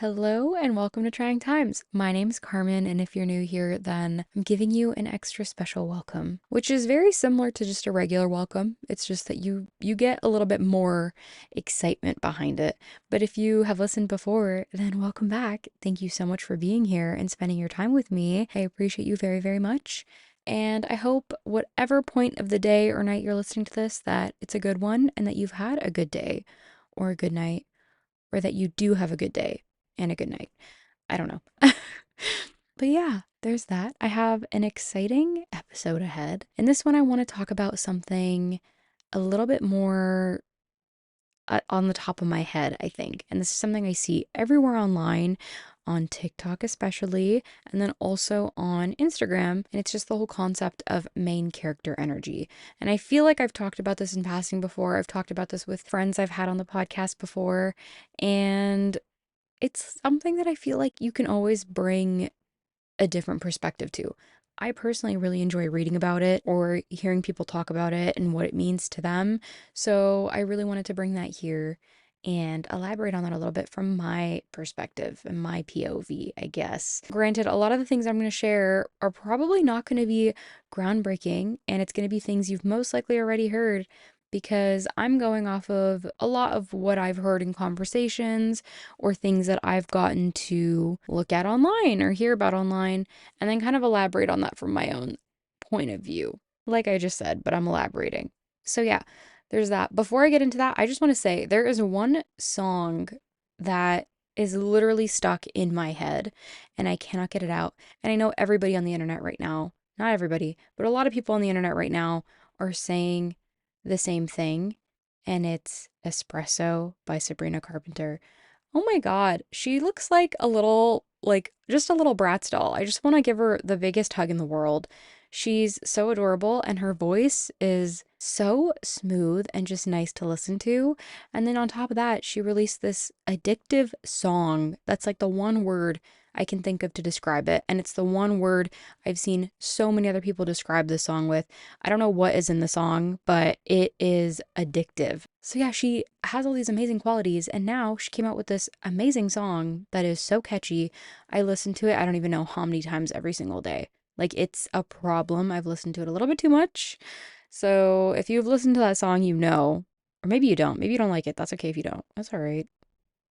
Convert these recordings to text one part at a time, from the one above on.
Hello and welcome to Trying Times. My name's Carmen, and if you're new here, then I'm giving you an extra special welcome, which is very similar to just a regular welcome. It's just that you get a little bit more excitement behind it. But if you have listened before, then welcome back. Thank you so much for being here and spending your time with me. I appreciate you very, very much. And I hope whatever point of the day or night you're listening to this, that it's a good one and that you've had a good day or a good night or that you do have a good day and a good night. I don't know. But yeah, there's that. I have an exciting episode ahead. In this one, I want to talk about something a little bit more on the top of my head, I think. And this is something I see everywhere online, on TikTok especially, and then also on Instagram. And it's just the whole concept of main character energy. And I feel like I've talked about this in passing before. I've talked about this with friends I've had on the podcast before. And it's something that I feel like you can always bring a different perspective to. I personally really enjoy reading about it or hearing people talk about it and what it means to them. So I really wanted to bring that here and elaborate on that a little bit from my perspective and my POV, I guess. Granted, a lot of the things I'm going to share are probably not going to be groundbreaking, and it's going to be things you've most likely already heard because I'm going off of a lot of what I've heard in conversations or things that I've gotten to look at online or hear about online, and then kind of elaborate on that from my own point of view. Like I just said, but I'm elaborating. So, yeah, there's that. Before I get into that, I just want to say there is one song that is literally stuck in my head and I cannot get it out. And I know everybody on the internet right now, not everybody, but a lot of people on the internet right now are saying the same thing. And it's Espresso by Sabrina Carpenter. Oh my God, she looks like a little, like just a little Bratz doll. I just want to give her the biggest hug in the world. She's so adorable and her voice is so smooth and just nice to listen to. And then on top of that, she released this addictive song that's like the one word I can think of to describe it. And it's the one word I've seen so many other people describe this song with. I don't know what is in the song, but it is addictive. So yeah, she has all these amazing qualities, and now she came out with this amazing song that is so catchy. I listen to it, I don't even know how many times every single day. Like, it's a problem. I've listened to it a little bit too much. So if you've listened to that song, you know, or maybe you don't. Maybe you don't like it. That's okay if you don't. That's all right,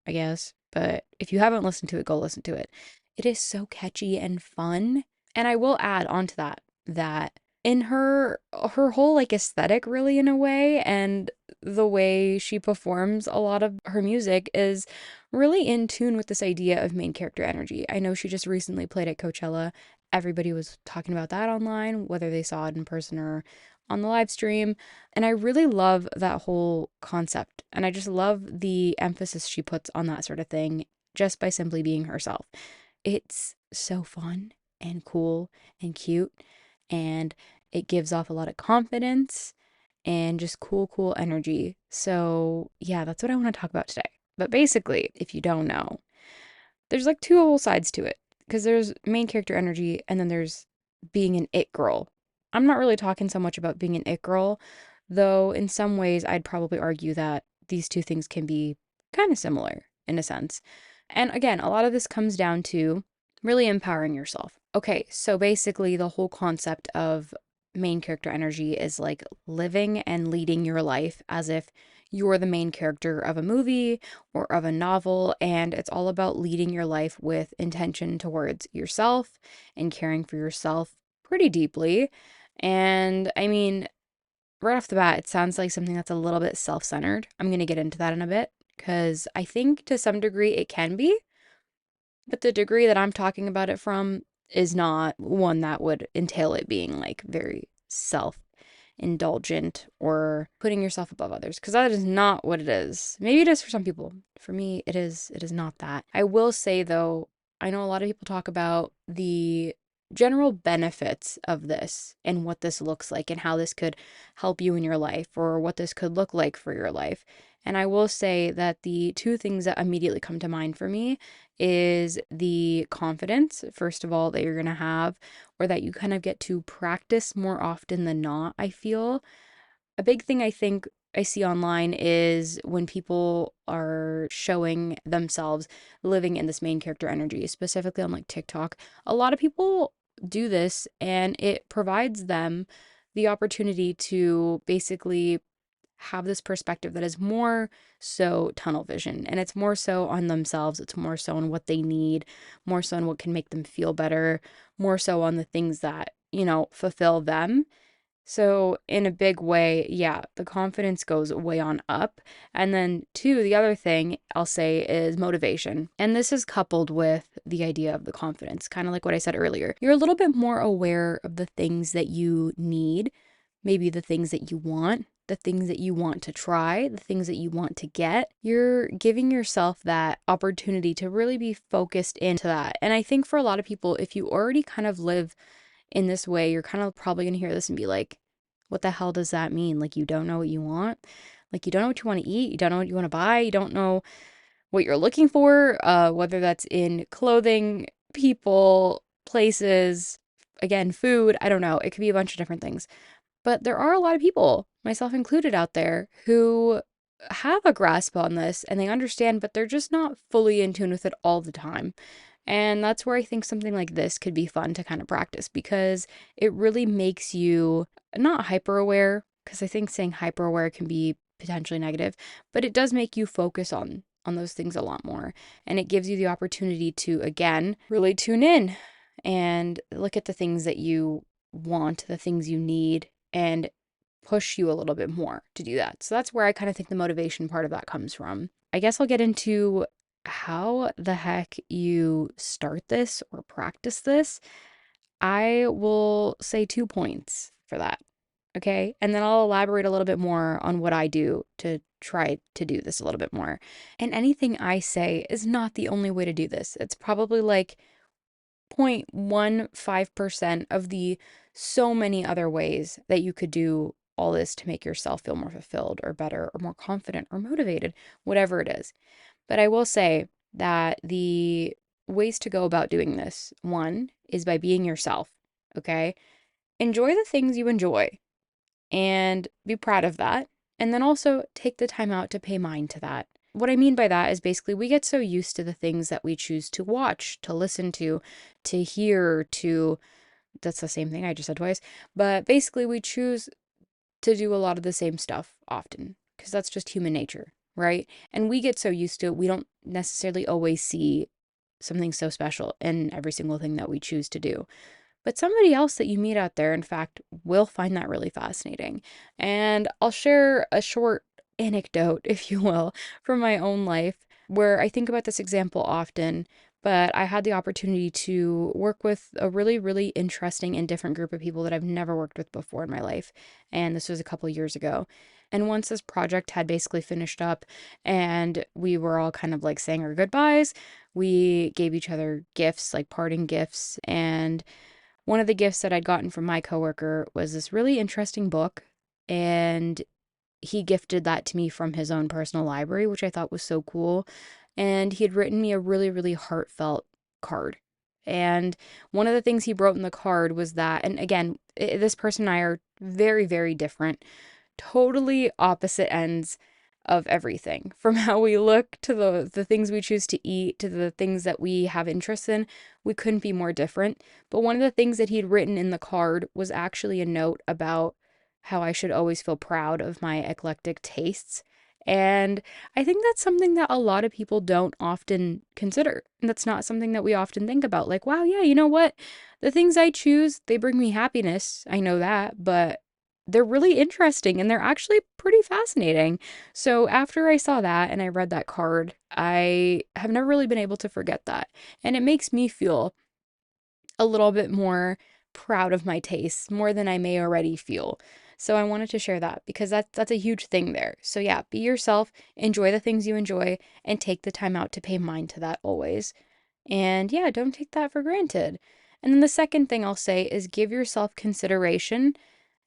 I guess. But if you haven't listened to it, go listen to it. It is so catchy and fun. And I will add on to that in her whole like aesthetic really in a way, and the way she performs a lot of her music is really in tune with this idea of main character energy. I know she just recently played at Coachella. Everybody was talking about that online, whether they saw it in person or on the live stream. And I really love that whole concept. And I just love the emphasis she puts on that sort of thing just by simply being herself. It's so fun and cool and cute. And it gives off a lot of confidence and just cool, cool energy. So, yeah, that's what I want to talk about today. But basically, if you don't know, there's like two whole sides to it because there's main character energy and then there's being an it girl. I'm not really talking so much about being an it girl, though in some ways I'd probably argue that these two things can be kind of similar in a sense. And again, a lot of this comes down to really empowering yourself. Okay, so basically the whole concept of main character energy is like living and leading your life as if you're the main character of a movie or of a novel, and it's all about leading your life with intention towards yourself and caring for yourself pretty deeply. And I mean, right off the bat, it sounds like something that's a little bit self centered. I'm going to get into that in a bit because I think to some degree it can be, but the degree that I'm talking about it from is not one that would entail it being like very self indulgent or putting yourself above others, because that is not what it is. Maybe it is for some people. For me, it is not that. I will say though, I know a lot of people talk about the general benefits of this and what this looks like and how this could help you in your life or what this could look like for your life. And I will say that the two things that immediately come to mind for me is the confidence, first of all, that you're going to have, or that you kind of get to practice more often than not, I feel. A big thing I think I see online is when people are showing themselves living in this main character energy, specifically on like TikTok. A lot of people do this and it provides them the opportunity to basically have this perspective that is more so tunnel vision, and it's more so on themselves, it's more so on what they need, more so on what can make them feel better, more so on the things that, fulfill them. So in a big way, yeah, the confidence goes way on up. And then two, the other thing I'll say is motivation. And this is coupled with the idea of the confidence, kind of like what I said earlier. You're a little bit more aware of the things that you need, maybe the things that you want, the things that you want to try, the things that you want to get. You're giving yourself that opportunity to really be focused into that. And I think for a lot of people, if you already kind of live in this way, you're kind of probably going to hear this and be like, what the hell does that mean? Like, you don't know what you want? Like, you don't know what you want to eat? You don't know what you want to buy? You don't know what you're looking for, whether that's in clothing, people, places, again, food, I don't know. It could be a bunch of different things. But there are a lot of people, myself included, out there who have a grasp on this and they understand, but they're just not fully in tune with it all the time. And that's where I think something like this could be fun to kind of practice, because it really makes you not hyper aware, because I think saying hyper aware can be potentially negative, but it does make you focus on those things a lot more. And it gives you the opportunity to, again, really tune in and look at the things that you want, the things you need, and push you a little bit more to do that. So that's where I kind of think the motivation part of that comes from. I guess I'll get into how the heck you start this or practice this. I will say 2 points for that. Okay. And then I'll elaborate a little bit more on what I do to try to do this a little bit more. And anything I say is not the only way to do this. It's probably like 0.15% of the so many other ways that you could do all this to make yourself feel more fulfilled or better or more confident or motivated, whatever it is. But I will say that the ways to go about doing this, one, is by being yourself, okay? Enjoy the things you enjoy and be proud of that. And then also take the time out to pay mind to that. What I mean by that is basically we get so used to the things that we choose to watch, to listen to hear, to, that's the same thing I just said twice, but basically we choose to do a lot of the same stuff often because that's just human nature, right? And we get so used to it, we don't necessarily always see something so special in every single thing that we choose to do. But somebody else that you meet out there, in fact, will find that really fascinating. And I'll share a short anecdote, if you will, from my own life where I think about this example often. But I had the opportunity to work with a really, really interesting and different group of people that I've never worked with before in my life. And this was a couple years ago. And once this project had basically finished up and we were all kind of like saying our goodbyes, we gave each other gifts, like parting gifts. And one of the gifts that I'd gotten from my coworker was this really interesting book, and he gifted that to me from his own personal library, which I thought was so cool. And he had written me a really, really heartfelt card. And one of the things he wrote in the card was that, and again, this person and I are very, very different, totally opposite ends of everything, from how we look to the things we choose to eat to the things that we have interest in. We couldn't be more different. But one of the things that he'd written in the card was actually a note about how I should always feel proud of my eclectic tastes. And I think that's something that a lot of people don't often consider. And that's not something that we often think about. Like, wow, yeah, you know what? The things I choose, they bring me happiness. I know that, but they're really interesting and they're actually pretty fascinating. So after I saw that and I read that card, I have never really been able to forget that. And it makes me feel a little bit more proud of my tastes, more than I may already feel. So I wanted to share that because that's a huge thing there. So yeah, be yourself, enjoy the things you enjoy, and take the time out to pay mind to that always. And yeah, don't take that for granted. And then the second thing I'll say is give yourself consideration.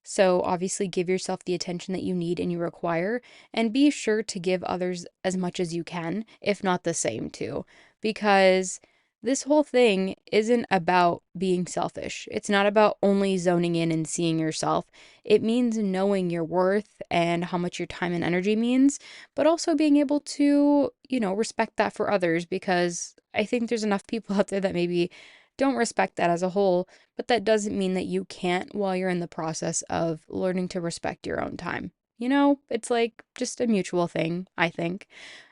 So obviously give yourself the attention that you need and you require, and be sure to give others as much as you can, if not the same too, because This whole thing isn't about being selfish. It's not about only zoning in and seeing yourself. It means knowing your worth and how much your time and energy means, but also being able to, respect that for others, because I think there's enough people out there that maybe don't respect that as a whole, but that doesn't mean that you can't while you're in the process of learning to respect your own time. It's like just a mutual thing, I think.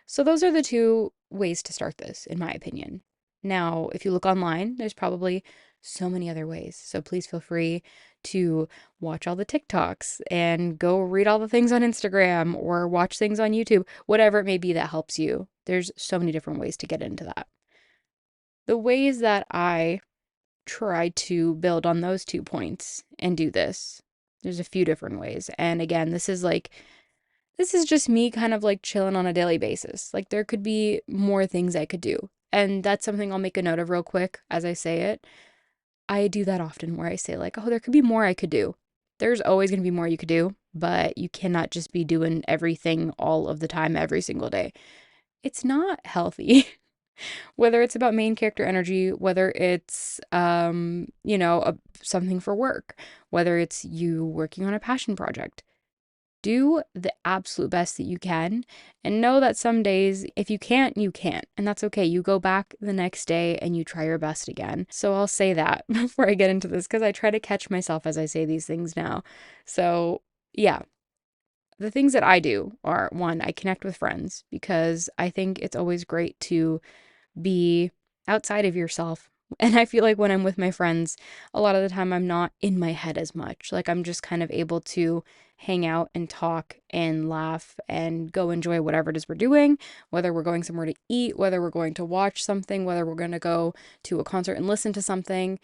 So those are the two ways to start this, in my opinion. Now, if you look online, there's probably so many other ways. So please feel free to watch all the TikToks and go read all the things on Instagram or watch things on YouTube, whatever it may be that helps you. There's so many different ways to get into that. The ways that I try to build on those 2 points and do this, there's a few different ways. And again, this is just me kind of like chilling on a daily basis. Like there could be more things I could do. And that's something I'll make a note of real quick as I say it. I do that often where I say, like, oh, there could be more I could do. There's always going to be more you could do, but you cannot just be doing everything all of the time, every single day. It's not healthy. Whether it's about main character energy, whether it's, something for work, whether it's you working on a passion project, do the absolute best that you can, and know that some days, if you can't, you can't. And that's okay. You go back the next day and you try your best again. So I'll say that before I get into this, because I try to catch myself as I say these things now. So, yeah. The things that I do are, one, I connect with friends because I think it's always great to be outside of yourself. And I feel like when I'm with my friends, a lot of the time I'm not in my head as much. Like I'm just kind of able to hang out and talk and laugh and go enjoy whatever it is we're doing, whether we're going somewhere to eat, whether we're going to watch something, whether we're going to go to a concert and listen to something,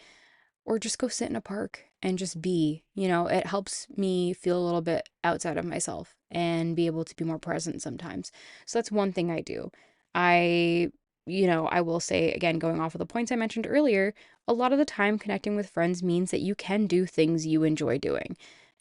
or just go sit in a park and just be. It helps me feel a little bit outside of myself and be able to be more present sometimes. So that's one thing I do. I, I will say again, going off of the points I mentioned earlier, a lot of the time connecting with friends means that you can do things you enjoy doing.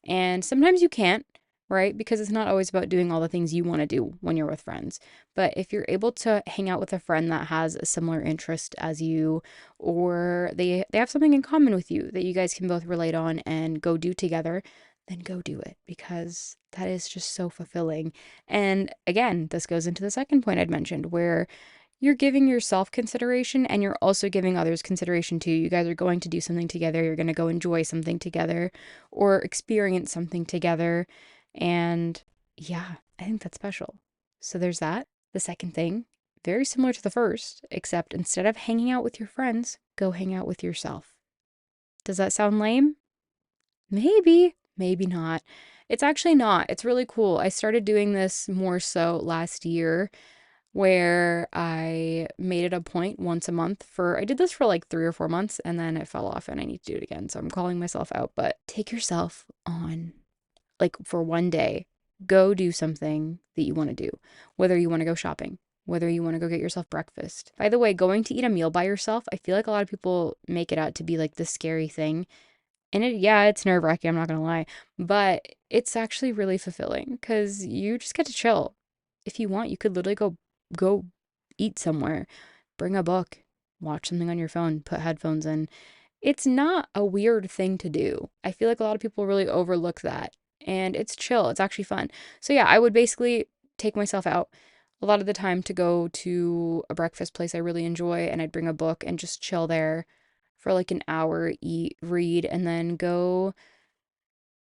And sometimes you can't, right? Because it's not always about doing all the things you want to do when you're with friends. But if you're able to hang out with a friend that has a similar interest as you, or they have something in common with you that you guys can both relate on and go do together, then go do it, because that is just so fulfilling. And again, this goes into the second point I'd mentioned, where you're giving yourself consideration and you're also giving others consideration too. You guys are going to do something together. You're going to go enjoy something together or experience something together. And yeah, I think that's special. So there's that. The second thing, very similar to the first, except instead of hanging out with your friends, go hang out with yourself. Does that sound lame? Maybe, maybe not. It's actually not. It's really cool. I started doing this more so last year, where I made it a point once a month I did this for like 3 or 4 months and then it fell off and I need to do it again. So I'm calling myself out, but take yourself on, like, for one day, go do something that you want to do, whether you want to go shopping, whether you want to go get yourself breakfast. By the way, going to eat a meal by yourself, I feel like a lot of people make it out to be like the scary thing. And it's nerve-wracking, I'm not gonna lie, but it's actually really fulfilling because you just get to chill. If you want, you could literally go eat somewhere, bring a book, watch something on your phone, put headphones in. It's not a weird thing to do. I feel like a lot of people really overlook that, and it's chill. It's actually fun. So yeah, I would basically take myself out a lot of the time to go to a breakfast place I really enjoy, and I'd bring a book and just chill there for like an hour, eat, read, and then go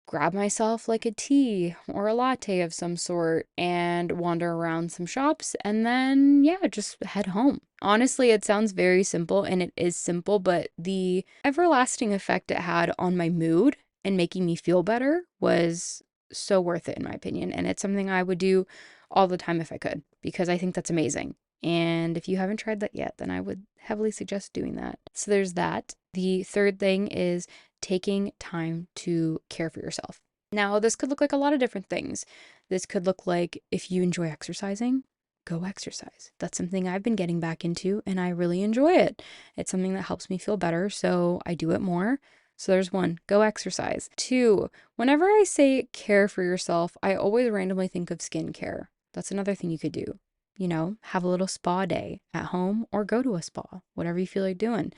grab myself like a tea or a latte of some sort and wander around some shops and then, yeah, just head home. Honestly, it sounds very simple and it is simple, but the everlasting effect it had on my mood and making me feel better was so worth it, in my opinion. And it's something I would do all the time if I could, because I think that's amazing. And if you haven't tried that yet, then I would heavily suggest doing that. So there's that. The third thing is taking time to care for yourself. Now, this could look like a lot of different things. This could look like, if you enjoy exercising, go exercise. That's something I've been getting back into and I really enjoy it. It's something that helps me feel better, so I do it more. So there's one, go exercise. Two, whenever I say care for yourself, I always randomly think of skincare. That's another thing you could do. have a little spa day at home or go to a spa, whatever you feel like doing.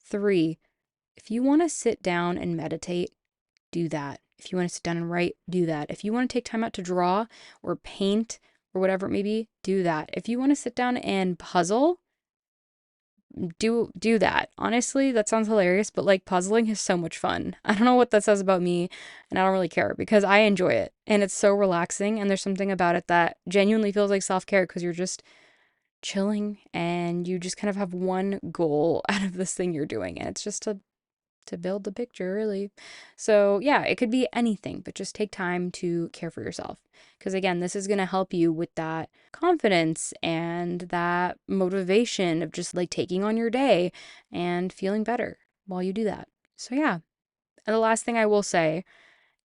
3, if you want to sit down and meditate, do that. If you want to sit down and write, do that. If you want to take time out to draw or paint or whatever it may be, do that. If you want to sit down and puzzle, do that. Honestly, that sounds hilarious, but like puzzling is so much fun. I don't know what that says about me, and I don't really care because I enjoy it and it's so relaxing, and there's something about it that genuinely feels like self-care because you're just chilling and you just kind of have one goal out of this thing you're doing, and it's just to build the picture, really. So, yeah, it could be anything, but just take time to care for yourself. Because again, this is going to help you with that confidence and that motivation of just like taking on your day and feeling better while you do that. So, yeah. And the last thing I will say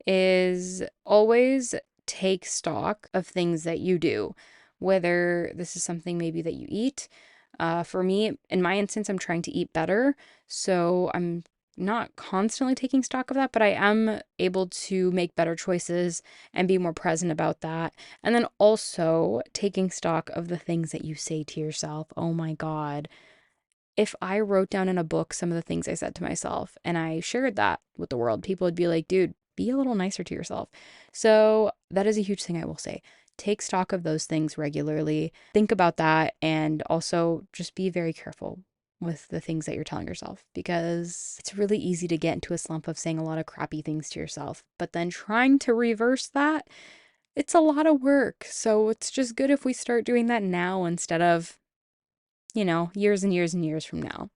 is always take stock of things that you do, whether this is something maybe that you eat. For me, in my instance, I'm trying to eat better. So I'm not constantly taking stock of that, but I am able to make better choices and be more present about that. And then also taking stock of the things that you say to yourself. Oh my God. If I wrote down in a book some of the things I said to myself and I shared that with the world, people would be like, dude, be a little nicer to yourself. So that is a huge thing I will say. Take stock of those things regularly. Think about that and also just be very careful with the things that you're telling yourself because it's really easy to get into a slump of saying a lot of crappy things to yourself. But then trying to reverse that, it's a lot of work. So it's just good if we start doing that now instead of years and years and years from now.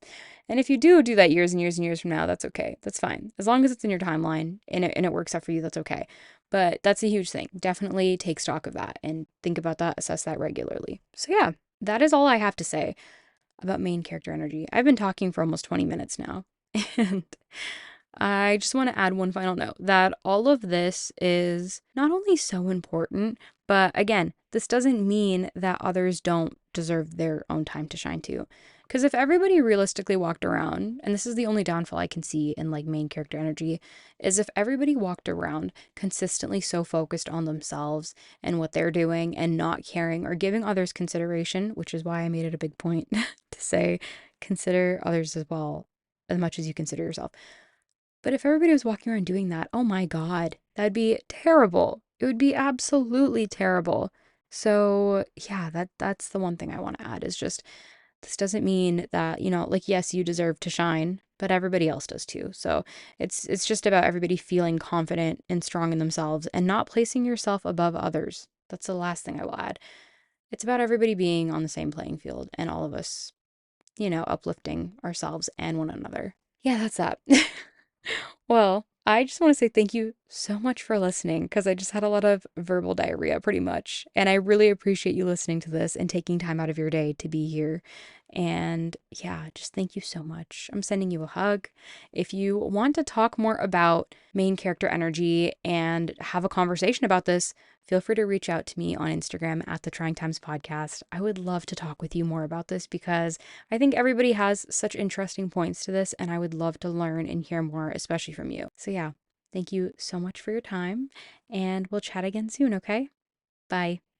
And if you do that years and years and years from now, that's okay. That's fine. As long as it's in your timeline and it works out for you, that's okay. But that's a huge thing. Definitely take stock of that and think about that, assess that regularly. So, yeah, that is all I have to say about main character energy. I've been talking for almost 20 minutes now. And I just want to add one final note that all of this is not only so important, but again, this doesn't mean that others don't deserve their own time to shine too. Because if everybody realistically walked around, and this is the only downfall I can see in like main character energy, is if everybody walked around consistently so focused on themselves and what they're doing and not caring or giving others consideration, which is why I made it a big point to say consider others as well as much as you consider yourself. But if everybody was walking around doing that, oh my God, that'd be terrible. It would be absolutely terrible. So, yeah, that's the one thing I want to add is just this doesn't mean that, like yes, you deserve to shine, but everybody else does too. So, it's just about everybody feeling confident and strong in themselves and not placing yourself above others. That's the last thing I will add. It's about everybody being on the same playing field and all of us, uplifting ourselves and one another. Yeah, that's that. Well, I just want to say thank you so much for listening because I just had a lot of verbal diarrhea pretty much. And I really appreciate you listening to this and taking time out of your day to be here. And yeah, just thank you so much. I'm sending you a hug. If you want to talk more about main character energy and have a conversation about this, feel free to reach out to me on Instagram at the Trying Times Podcast. I would love to talk with you more about this because I think everybody has such interesting points to this, and I would love to learn and hear more, especially from you. So, yeah, thank you so much for your time, and we'll chat again soon, okay? Bye.